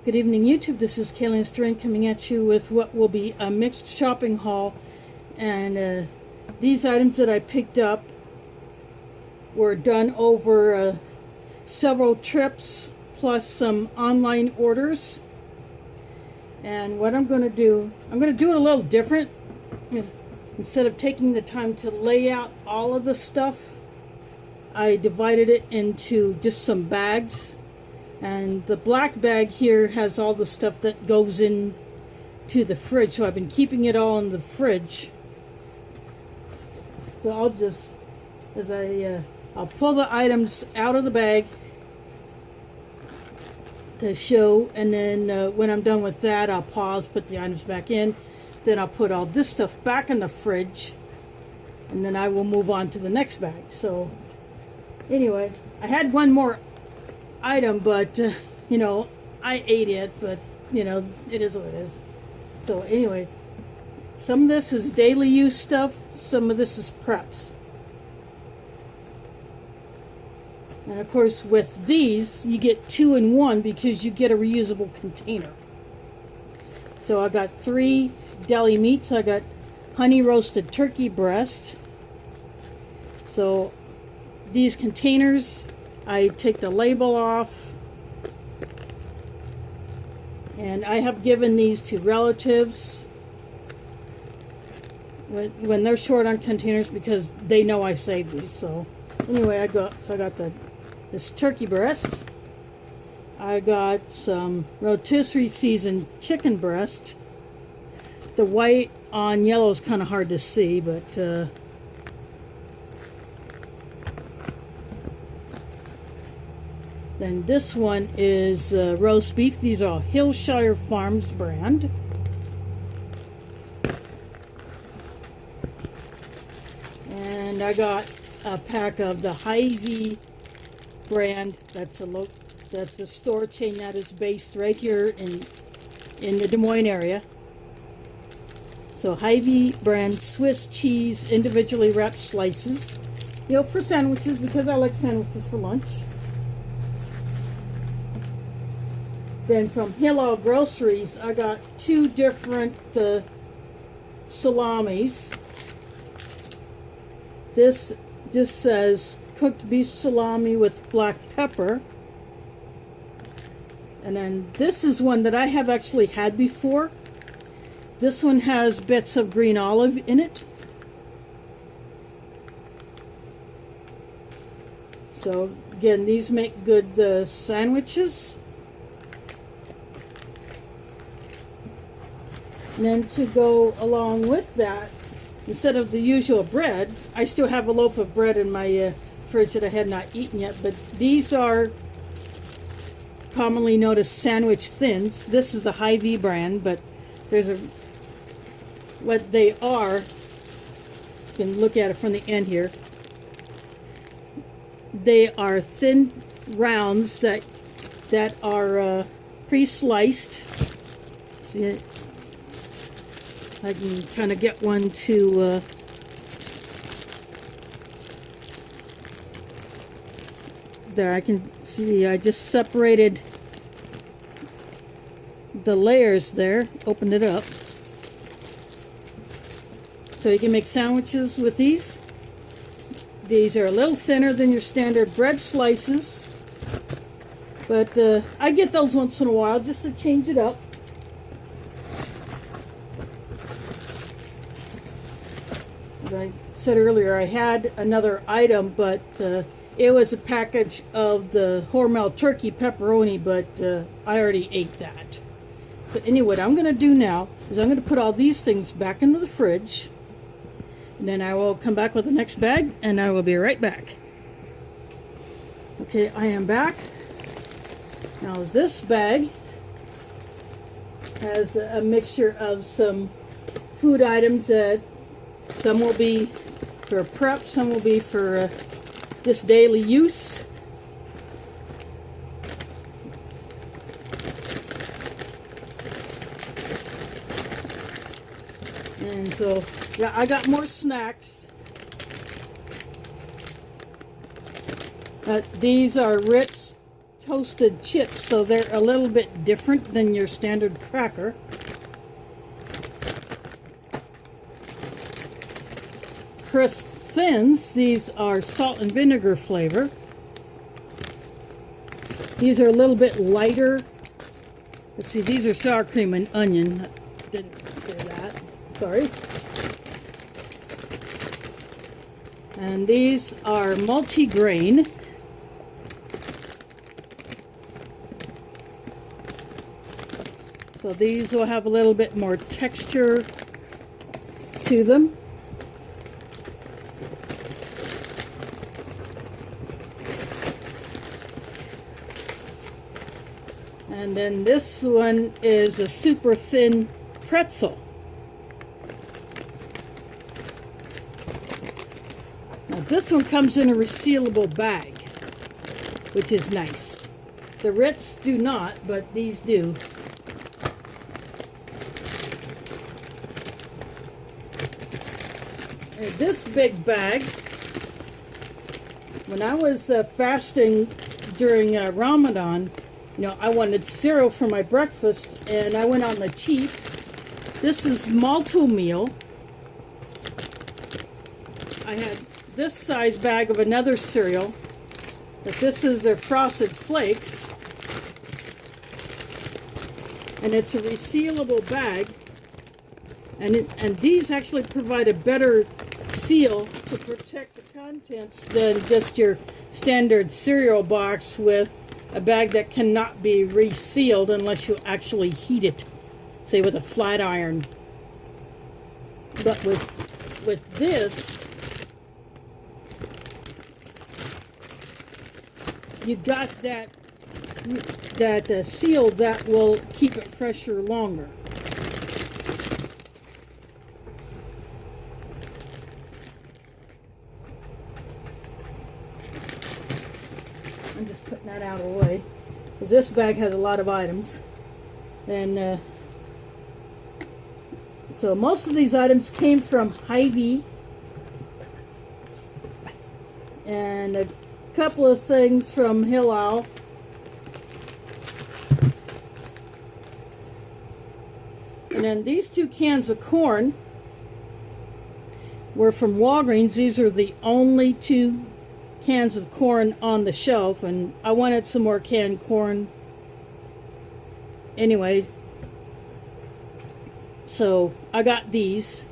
Good evening, YouTube. This is Kaylin String coming at you with what will be a mixed shopping haul. And these items that I picked up were done over several trips plus some online orders. And what I'm going to do it a little different. Instead of taking the time to lay out all of the stuff, I divided it into just some bags. And the black bag here has all the stuff that goes in to the fridge. So I've been keeping it all in the fridge. So I'll just, I'll pull the items out of the bag to show. And then when I'm done with that, I'll pause, put the items back in. Then I'll put all this stuff back in the fridge. And then I will move on to the next bag. So anyway, I had one more item, but you know, I ate it, but you know, it is what it is. So anyway, some of this is daily use stuff, some of this is preps. And of course with these you get 2 in 1 because you get a reusable container. So I got 3 deli meats. I got honey roasted turkey breast. So these containers, I take the label off, and I have given these to relatives when they're short on containers because they know I saved these. So anyway, I got this turkey breast. I got some rotisserie seasoned chicken breast. The white on yellow is kind of hard to see, but then this one is roast beef. These are Hillshire Farms brand. And I got a pack of the Hy-Vee brand. That's a store chain that is based right here in the Des Moines area. So Hy-Vee brand Swiss cheese individually wrapped slices. You know, for sandwiches, because I like sandwiches for lunch. Then from Hillel Groceries, I got 2 different salamis. This just says cooked beef salami with black pepper. And then this is one that I have actually had before. This one has bits of green olive in it. So again, these make good sandwiches. And then to go along with that, instead of the usual bread, I still have a loaf of bread in my fridge that I had not eaten yet, but these are commonly known as sandwich thins. This is the Hy-Vee brand, but what they are, you can look at it from the end here. They are thin rounds that are pre-sliced. See, I can kind of get one to there. I can see I just separated the layers there, opened it up. So you can make sandwiches with these. These are a little thinner than your standard bread slices, but I get those once in a while just to change it up. As I said earlier, I had another item, but it was a package of the Hormel turkey pepperoni, but I already ate that. So anyway, what I'm going to do now is I'm going to put all these things back into the fridge. And then I will come back with the next bag, and I will be right back. Okay, I am back. Now this bag has a mixture of some food items that some will be for prep, some will be for just daily use. And so, yeah, I got more snacks. These are Ritz toasted chips, so they're a little bit different than your standard cracker. Crisp Thins, these are salt and vinegar flavor. These are a little bit lighter. Let's see, these are sour cream and onion. Didn't say that. Sorry. And these are multi-grain. So these will have a little bit more texture to them. And then this one is a super thin pretzel. Now this one comes in a resealable bag, which is nice. The Ritz do not, but these do. And this big bag, when I was fasting during Ramadan, I wanted cereal for my breakfast, and I went on the cheap. This is Malto Meal. I had this size bag of another cereal, but this is their Frosted Flakes. And it's a resealable bag. And these actually provide a better seal to protect the contents than just your standard cereal box with a bag that cannot be resealed unless you actually heat it, say with a flat iron. But with this, you've got that seal that will keep it fresher longer. I'm just putting that out of the way, because this bag has a lot of items. And so most of these items came from Hy-Vee, and a couple of things from Hillel. And then these 2 cans of corn were from Walgreens. These are the only 2 cans of corn on the shelf, and I wanted some more canned corn anyway, so I got these.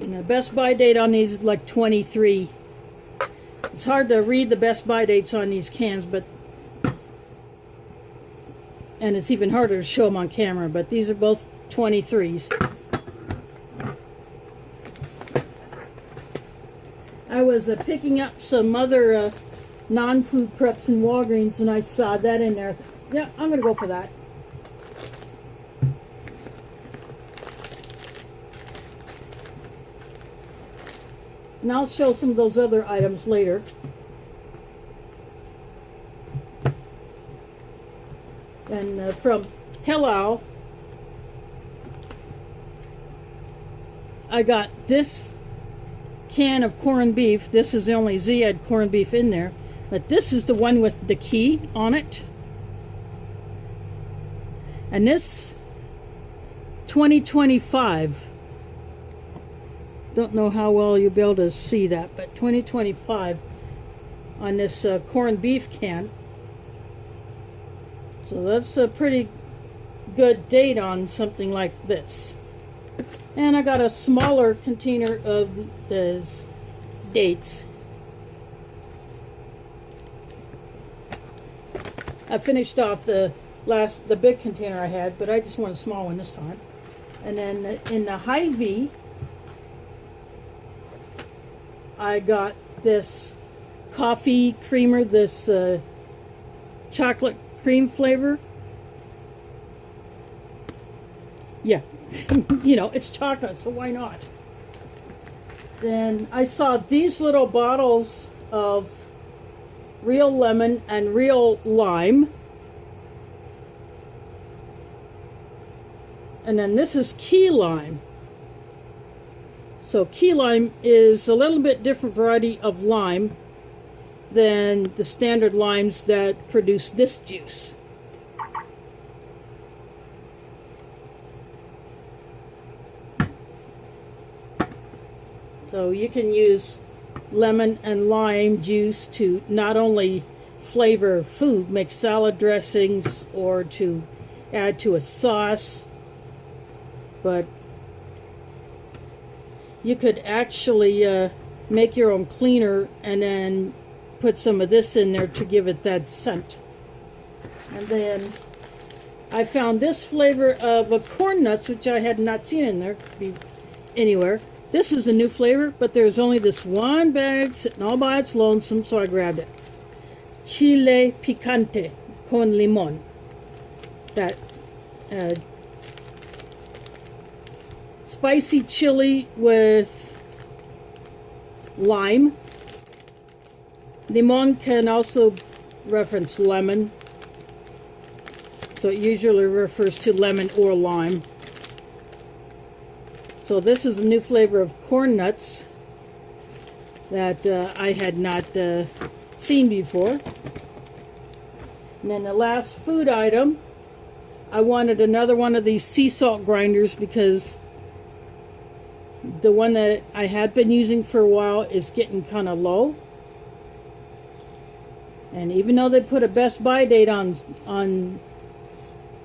And the best buy date on these is like 23. It's hard to read the best buy dates on these cans, and it's even harder to show them on camera, but these are both 23s. I was picking up some other non-food preps in Walgreens, and I saw that in there. Yeah, I'm going to go for that. And I'll show some of those other items later. And from Hillel, I got this can of corned beef. This is the only Ziyad corned beef in there. But this is the one with the key on it. And this 2025. Don't know how well you'll be able to see that, but 2025 on this corned beef can. So that's a pretty good date on something like this. And I got a smaller container of those dates. I finished off the big container I had, but I just want a small one this time. And then in the Hy-Vee, I got this coffee creamer, this chocolate cream flavor. Yeah, it's chocolate, so why not? Then I saw these little bottles of real lemon and real lime. And then this is key lime. So key lime is a little bit different variety of lime than the standard limes that produce this juice. So you can use lemon and lime juice to not only flavor food, make salad dressings, or to add to a sauce, but you could actually make your own cleaner and then put some of this in there to give it that scent. And then I found this flavor of corn nuts, which I had not seen in there anywhere. This is a new flavor, but there's only this one bag sitting all by its lonesome, so I grabbed it. Chile picante con limon. That spicy chili with lime. Limon can also reference lemon, so it usually refers to lemon or lime. So this is a new flavor of corn nuts that I had not seen before. And then the last food item, I wanted another one of these sea salt grinders because the one that I had been using for a while is getting kind of low. And even though they put a best buy date on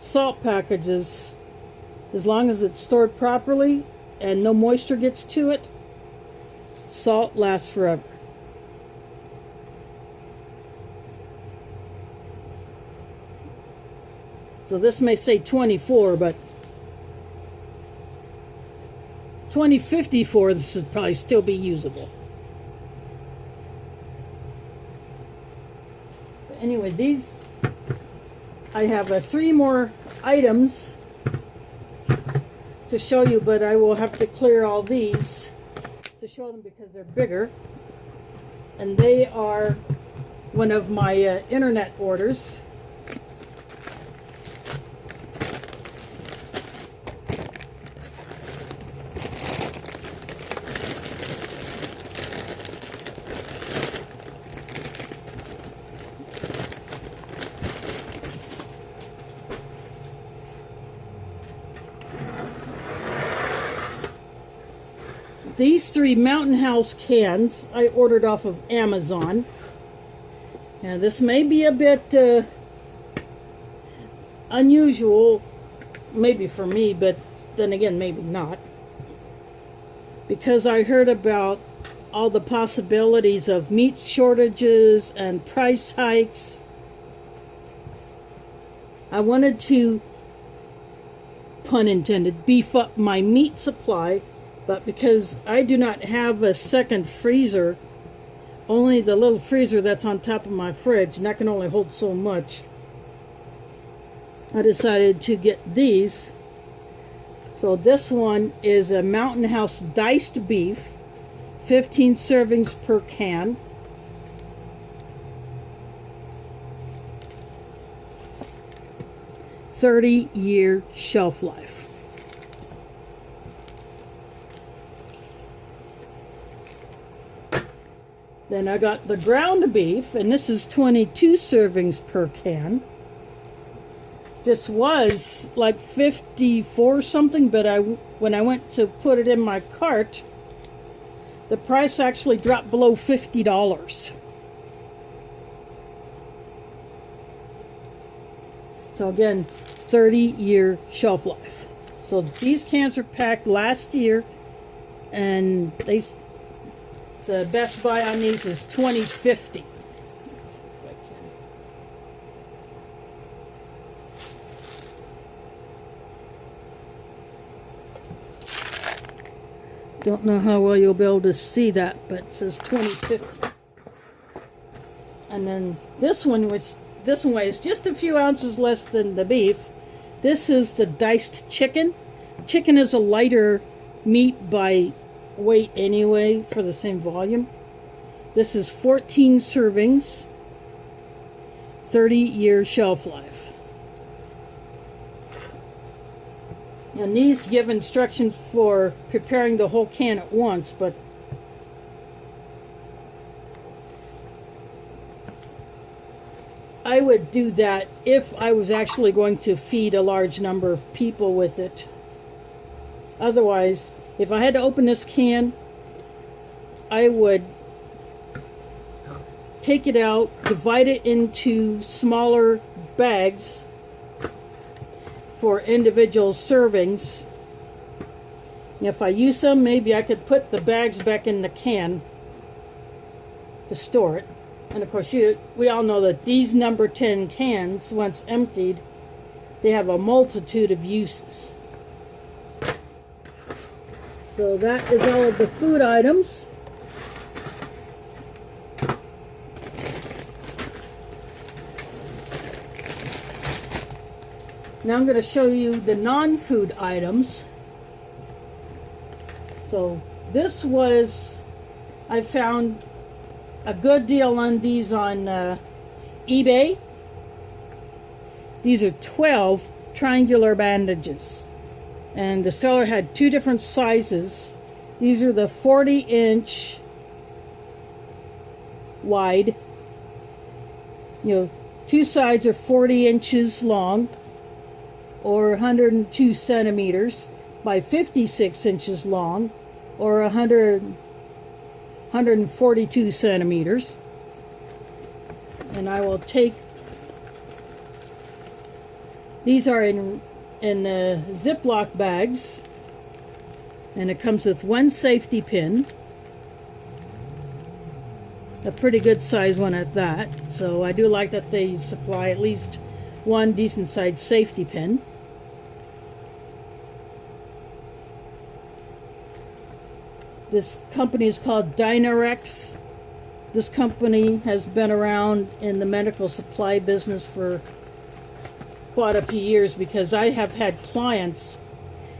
salt packages, as long as it's stored properly and no moisture gets to it, salt lasts forever. So this may say 24, but 2054, this would probably still be usable. But anyway, these, I have 3 more items to show you, but I will have to clear all these to show them because they're bigger. And they are one of my internet orders. These 3 Mountain House cans I ordered off of Amazon. Now this may be a bit unusual, maybe for me, but then again maybe not. Because I heard about all the possibilities of meat shortages and price hikes. I wanted to, pun intended, beef up my meat supply. But because I do not have a second freezer, only the little freezer that's on top of my fridge, and that can only hold so much, I decided to get these. So this one is a Mountain House diced beef, 15 servings per can. "30-year shelf life." Then I got the ground beef, and this is 22 servings per can. This was like 54 something, but when I went to put it in my cart, the price actually dropped below $50. So again, 30-year shelf life. So these cans are packed last year, and the best buy on these is $20.50. Don't know how well you'll be able to see that, but it says $20.50. And then this one weighs just a few ounces less than the beef. This is the diced chicken. Chicken is a lighter meat by weight anyway for the same volume. This is 14 servings, 30-year shelf life. And these give instructions for preparing the whole can at once, but I would do that if I was actually going to feed a large number of people with it. Otherwise, if I had to open this can, I would take it out, divide it into smaller bags for individual servings. If I use some, maybe I could put the bags back in the can to store it. And of course, we all know that these number 10 cans, once emptied, they have a multitude of uses. So that is all of the food items. Now I'm going to show you the non-food items. So this was, I found a good deal on these on eBay. These are 12 triangular bandages. And the seller had two different sizes. These are the 40-inch wide. You know, two sides are 40 inches long, or 102 centimeters, by 56 inches long, or 142 centimeters. And I will take, these are in Ziploc bags, and it comes with one safety pin, a pretty good size one at that. So I do like that they supply at least one decent sized safety pin. This company is called Dynarex. This company has been around in the medical supply business for quite a few years, because I have had clients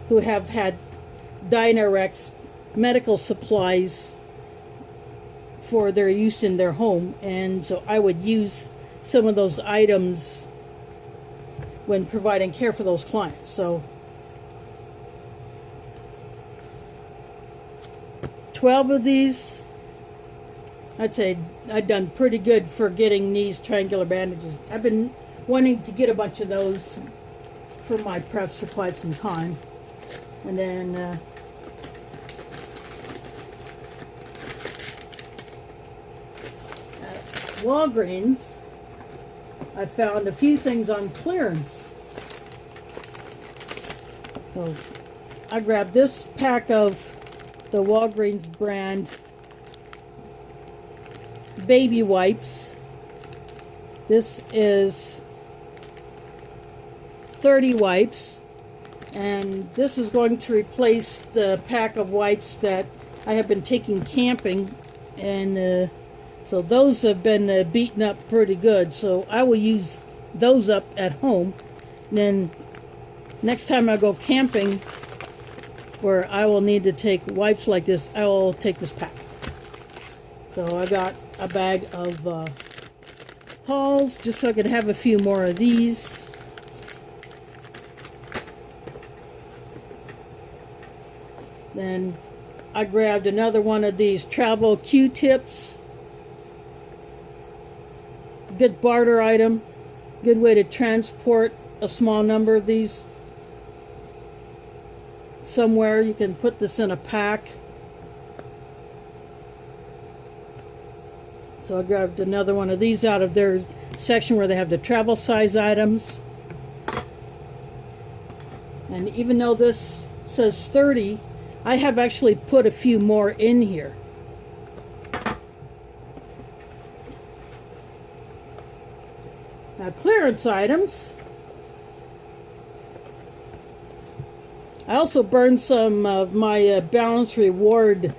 who have had Dynarex medical supplies for their use in their home, and so I would use some of those items when providing care for those clients. So 12 of these, I'd say I've done pretty good for getting these triangular bandages. I've been wanting to get a bunch of those for my preps for quite some time. And then at Walgreens, I found a few things on clearance. So I grabbed this pack of the Walgreens brand baby wipes. This is 30 wipes, and this is going to replace the pack of wipes that I have been taking camping, and so those have been beaten up pretty good, so I will use those up at home. And then next time I go camping where I will need to take wipes like this, I will take this pack. So I got a bag of Halls just so I could have a few more of these. Then I grabbed another one of these travel Q-tips. Good barter item. Good way to transport a small number of these somewhere. You can put this in a pack. So I grabbed another one of these out of their section where they have the travel size items. And even though this says 30, I have actually put a few more in here. Now, clearance items. I also burned some of my balance reward.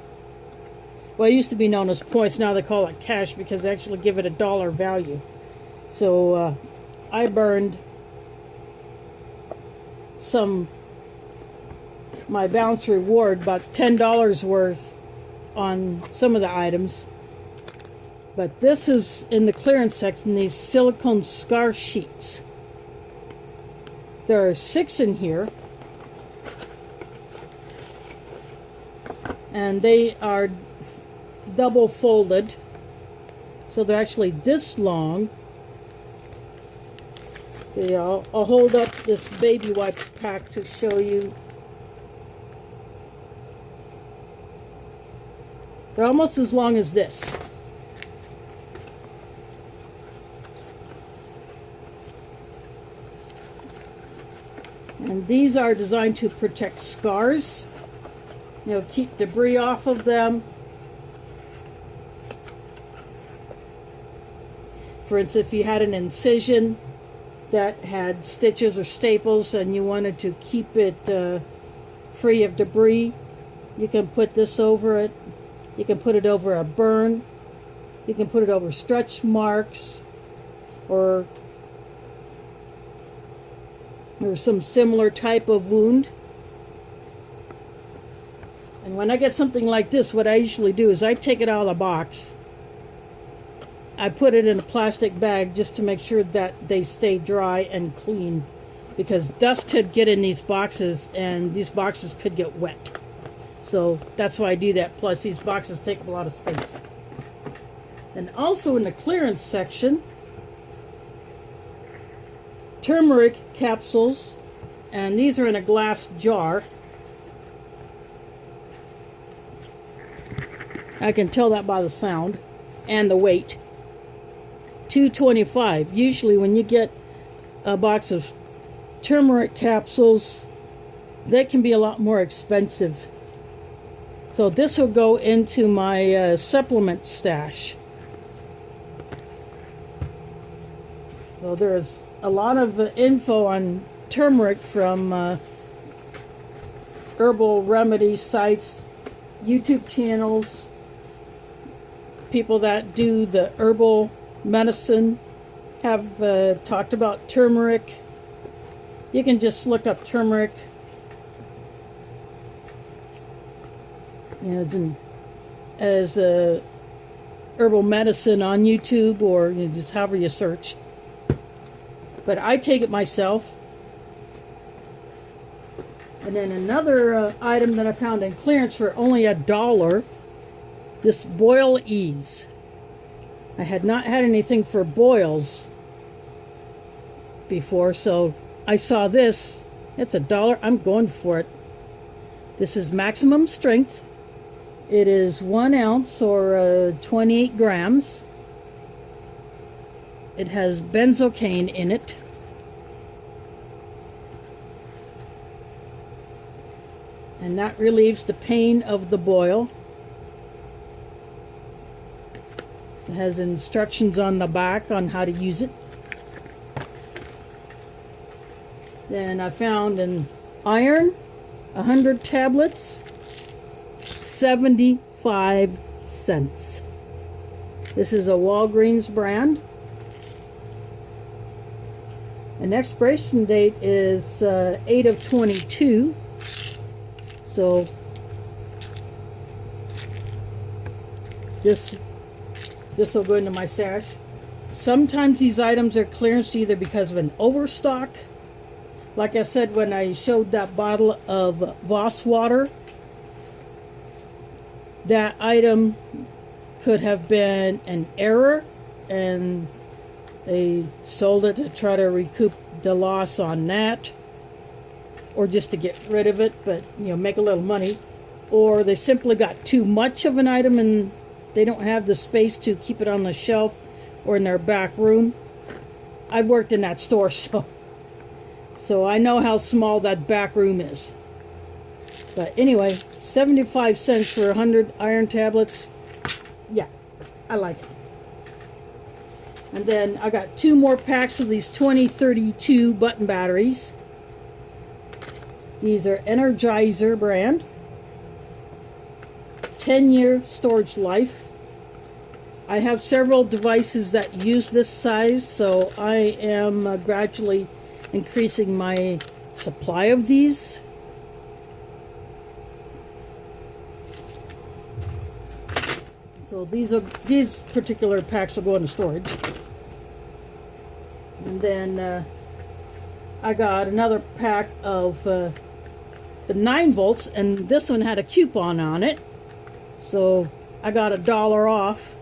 Well, it used to be known as points. Now they call it cash because they actually give it a dollar value. So I burned my balance reward, about $10 worth on some of the items. But this is in the clearance section, these silicone scar sheets. There are 6 in here. and they are double folded, so they're actually this long. See, I'll hold up this baby wipes pack to show you. They're almost as long as this. And these are designed to protect scars, keep debris off of them. For instance, if you had an incision that had stitches or staples and you wanted to keep it free of debris, you can put this over it. You can put it over a burn. You can put it over stretch marks or some similar type of wound. And when I get something like this, what I usually do is I take it out of the box. I put it in a plastic bag just to make sure that they stay dry and clean, because dust could get in these boxes and these boxes could get wet. So that's why I do that. Plus these boxes take up a lot of space. And also in the clearance section, turmeric capsules, and these are in a glass jar. I can tell that by the sound and the weight. $2.25. Usually when you get a box of turmeric capsules, they can be a lot more expensive. So this will go into my supplement stash. So there's a lot of info on turmeric from herbal remedy sites, YouTube channels, people that do the herbal medicine have talked about turmeric. You can just look up turmeric as a herbal medicine on YouTube, or just however you search. But I take it myself. And then another item that I found in clearance for only $1, this Boil Ease. I had not had anything for boils before, so I saw this. It's $1. I'm going for it. This is maximum strength. It is 1 ounce or 28 grams. It has benzocaine in it. And that relieves the pain of the boil. It has instructions on the back on how to use it. Then I found an iron, 100 tablets, 75 cents. This is a Walgreens brand. An expiration date is 8 of 22. So this will go into my stash. Sometimes these items are clearance either because of an overstock. Like I said, when I showed that bottle of Voss water, that item could have been an error and they sold it to try to recoup the loss on that, or just to get rid of it, but make a little money. Or they simply got too much of an item and they don't have the space to keep it on the shelf or in their back room. I've worked in that store, so I know how small that back room is. But anyway, 75 cents for 100 iron tablets. Yeah, I like it. And then I got 2 more packs of these 2032 button batteries. These are Energizer brand. 10-year storage life. I have several devices that use this size, so I am gradually increasing my supply of these. So these particular packs will go into storage. And then I got another pack of the 9 volts, and this one had a coupon on it. So I got $1 off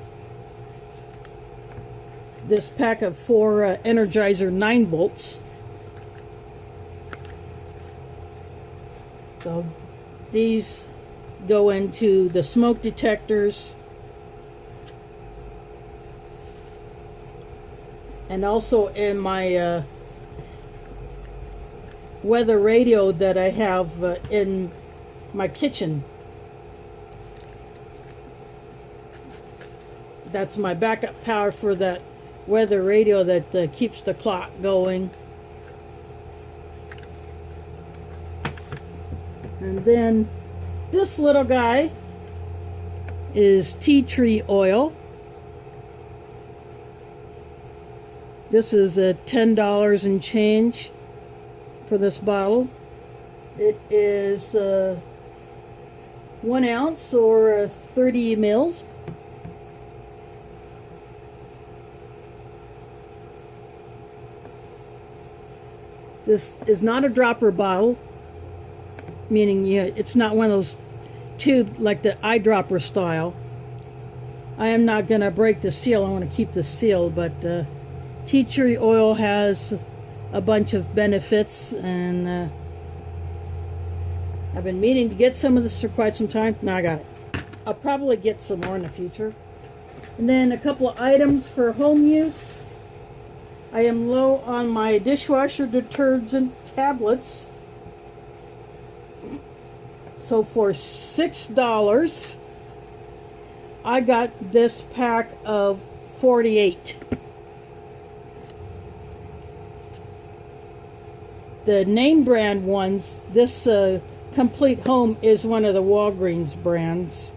this pack of 4 Energizer 9 volts. So these go into the smoke detectors and also in my weather radio that I have in my kitchen. That's my backup power for that weather radio that keeps the clock going. And then this little guy is tea tree oil. This is $10 and change for this bottle. It is 1 ounce or 30 mils. This is not a dropper bottle, meaning it's not one of those tube like the eyedropper style. I am not going to break the seal. I want to keep the seal, but tea tree oil has a bunch of benefits, and I've been meaning to get some of this for quite some time. Now I got it. I'll probably get some more in the future. And then a couple of items for home use. I am low on my dishwasher detergent tablets. So for $6, I got this pack of 48. The name brand ones, this Complete Home is one of the Walgreens brands.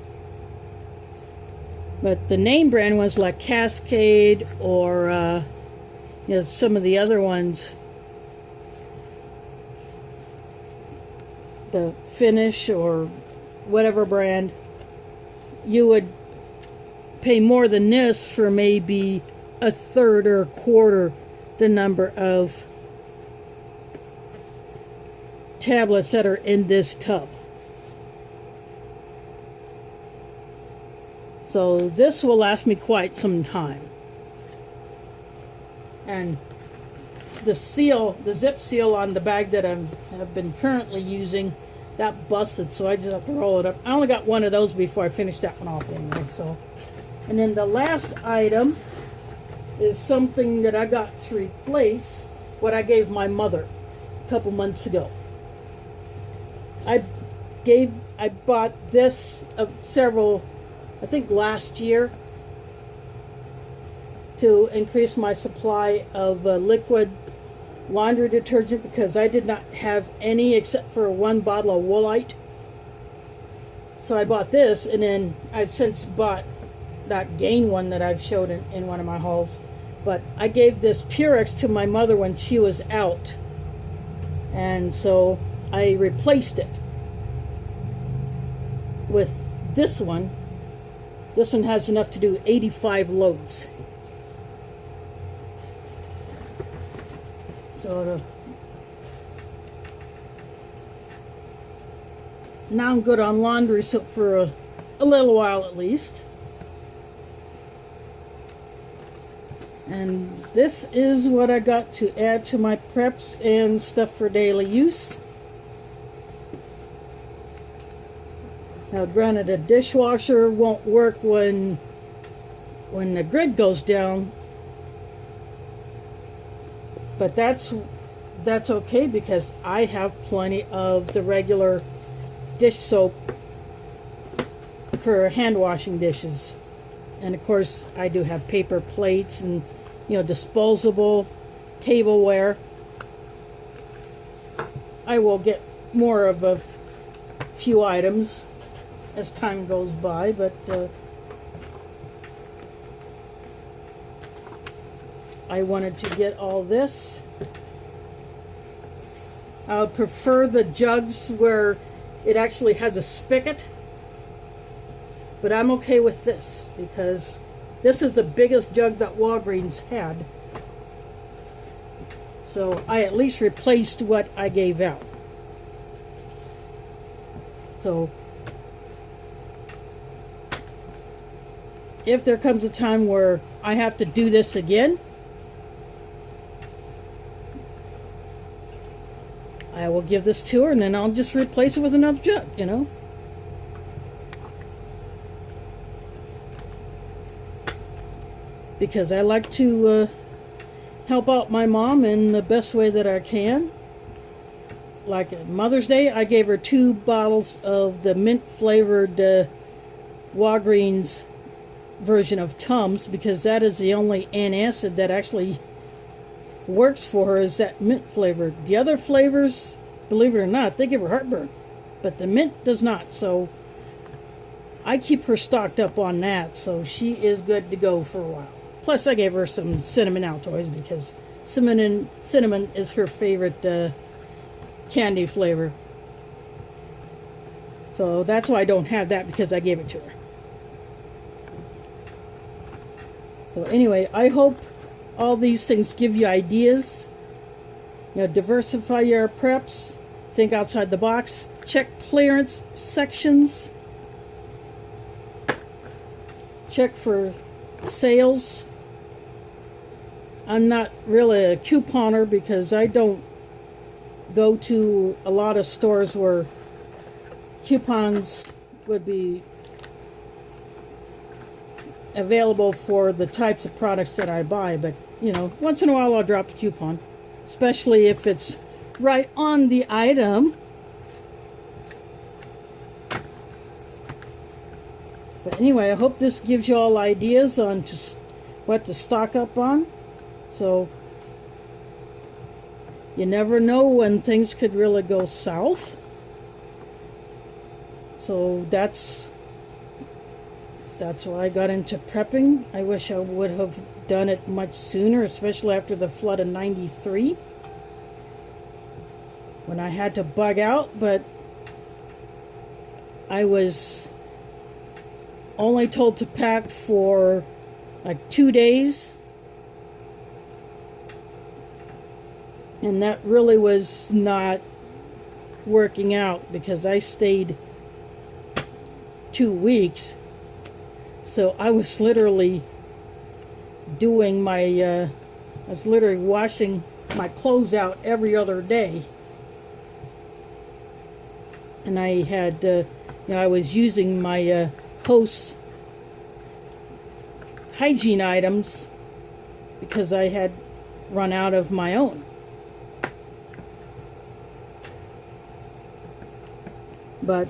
But the name brand ones like Cascade or some of the other ones, the Finish or whatever brand, you would pay more than this for maybe a third or a quarter the number of tablets that are in this tub. So this will last me quite some time. And the seal, the zip seal on the bag that I've been currently using, that busted, so I just have to roll it up. I only got one of those before I finished that one off anyway. So, and then the last item is something that I got to replace what I gave my mother a couple months ago. I bought this several, I think last year, to increase my supply of liquid laundry detergent because I did not have any except for 1 bottle of Woolite. So I bought this, and then I've since bought that Gain one that I've showed in one of my hauls. But I gave this Purex to my mother when she was out, and so I replaced it with this one. This one has enough to do 85 loads. So now I'm good on laundry soap for a little while at least. And this is what I got to add to my preps and stuff for daily use. Now granted, a dishwasher won't work when the grid goes down, but that's okay because I have plenty of the regular dish soap for hand washing dishes. And of course I do have paper plates and disposable tableware. I will get more of a few items as time goes by, but I wanted to get all this. I would prefer the jugs where it actually has a spigot, but I'm okay with this because this is the biggest jug that Walgreens had. So I at least replaced what I gave out. if there comes a time where I have to do this again, I will give this to her, and then I'll just replace it with another jug, you know. Because I like to help out my mom in the best way that I can. Like at Mother's Day, I gave her 2 bottles of the mint flavored Walgreens version of Tums, because that is the only antacid that actually works for her, is that mint flavor. The other flavors, believe it or not, they give her heartburn, but the mint does not. So I keep her stocked up on that, so she is good to go for a while. Plus I gave her some cinnamon Altoids, because cinnamon is her favorite candy flavor. So that's why I don't have that, because I gave it to her. So anyway, I hope all these things give you ideas. You know, diversify your preps, think outside the box, check clearance sections, check for sales. I'm not really a couponer, because I don't go to a lot of stores where coupons would be available for the types of products that I buy. But you know, once in a while I'll drop a coupon, especially if it's right on the item. But anyway, I hope this gives you all ideas on just what to stock up on. So you never know when things could really go south. So that's why I got into prepping. I wish I would have done it much sooner, especially after the flood of '93, when I had to bug out. But I was only told to pack for like 2 days, and that really was not working out, because I stayed 2 weeks. So I was literally doing my, I was literally washing my clothes out every other day. And I had, you know, I was using my host's hygiene items, because I had run out of my own. But,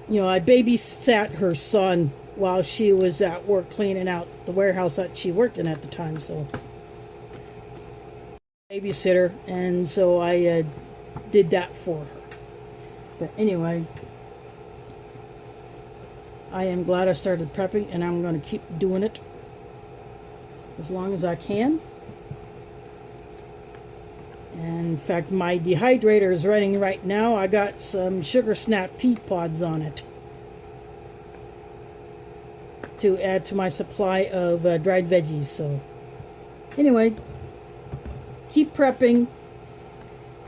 you know, I babysat her son while she was at work cleaning out the warehouse that she worked in at the time. So, babysitter, and so I did that for her. But anyway, I am glad I started prepping, and I'm going to keep doing it as long as I can. And in fact, my dehydrator is running right now. I got some Sugar Snap pea pods on it to add to my supply of dried veggies. So anyway, keep prepping.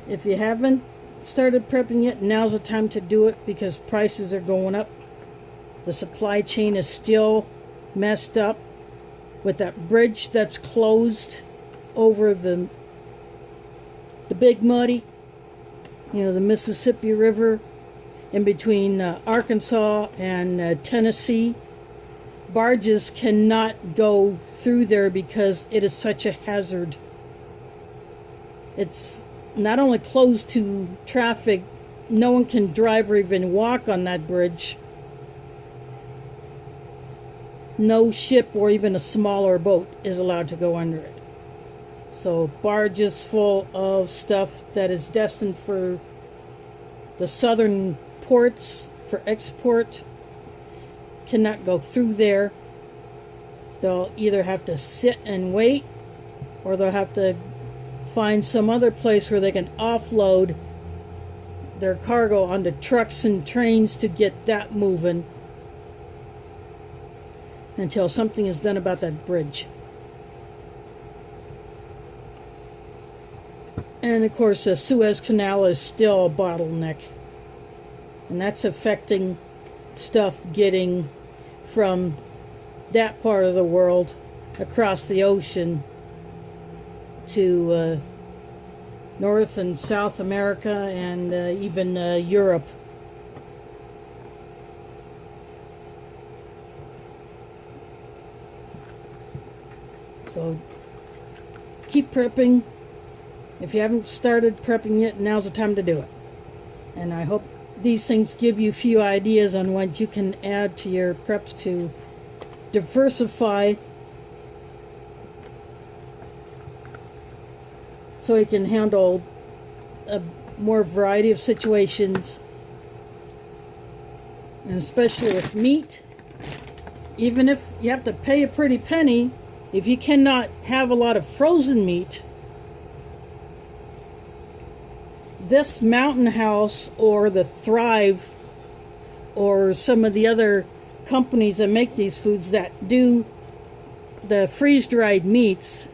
If you haven't started prepping yet, now's the time to do it, because prices are going up. The supply chain is still messed up with that bridge that's closed over the Big Muddy, you know, the Mississippi River, in between Arkansas and Tennessee. Barges cannot go through there because it is such a hazard. It's not only closed to traffic, no one can drive or even walk on that bridge. No ship or even a smaller boat is allowed to go under it. So barges full of stuff that is destined for the southern ports for export cannot go through there. They'll either have to sit and wait, or they'll have to find some other place where they can offload their cargo onto trucks and trains to get that moving until something is done about that bridge. And of course, the Suez Canal is still a bottleneck, and that's affecting stuff getting from that part of the world across the ocean to North and South America and even Europe. So keep prepping. If you haven't started prepping yet, now's the time to do it. And I hope these things give you a few ideas on what you can add to your preps to diversify so you can handle a more variety of situations, and especially with meat. Even if you have to pay a pretty penny, if you cannot have a lot of frozen meat, this Mountain House or the Thrive or some of the other companies that make these foods that do the freeze-dried meats,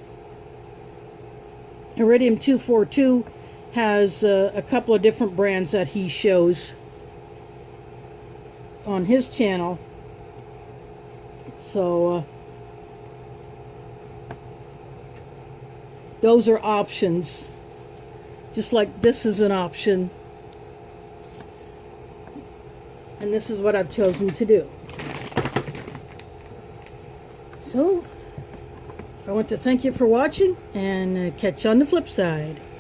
Iridium 242 has a couple of different brands that he shows on his channel. So those are options, just like this is an option, and this is what I've chosen to do. So I want to thank you for watching, and catch you on the flip side.